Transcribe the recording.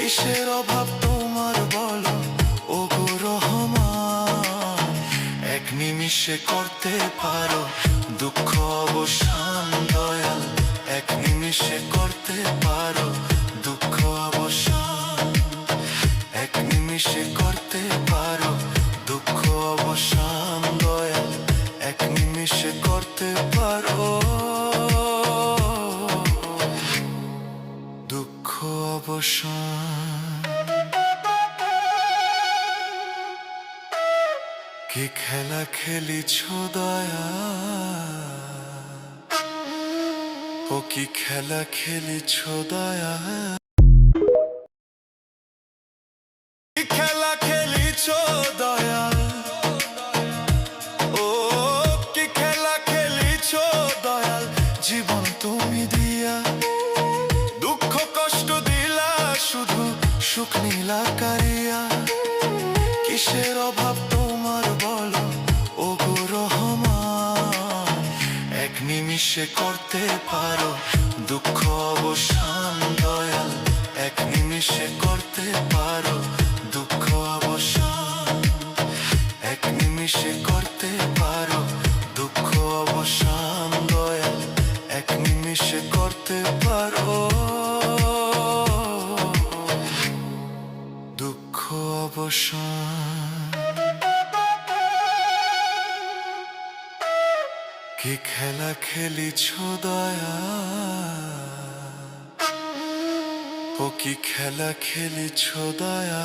কিসের অভাব তোমার বলো ওগো রহমান, এক নিমিষে করতে পারো দুঃখ অবসান দয়াল, এক নিমিষে করতে পারো দুঃখ অবসান, এক নিমিষে করতে পারো দুঃখ অবসান দয়াল, এক নিমিষে করতে পারো দুঃখ অবসান। কি খেলা খেলিছ দয়া, ও কি খেলা খেলিছ দয়া, কি খেলা খেলিছ দয়া, ও কি খেলা খেলিছ দয়াল, জীবন তুমি দিয়া দুঃখ কষ্ট দিলা, শুধু সুখ নীলা কারিয়া। কিসের অভাব তোমার বলো ওগো রহমান, এক নিমিষে করতে পারো দুঃখ অবসান দয়াল, এক নিমিষে করতে পারো দুঃখ অবসান, এক নিমিষে করতে পারো দুঃখ অবসান দয়াল, এক নিমিষে করতে পারো দুঃখ অবসান। কি খেলা খেলিছ দয়া, ও কি খেলা খেলিছ দয়া।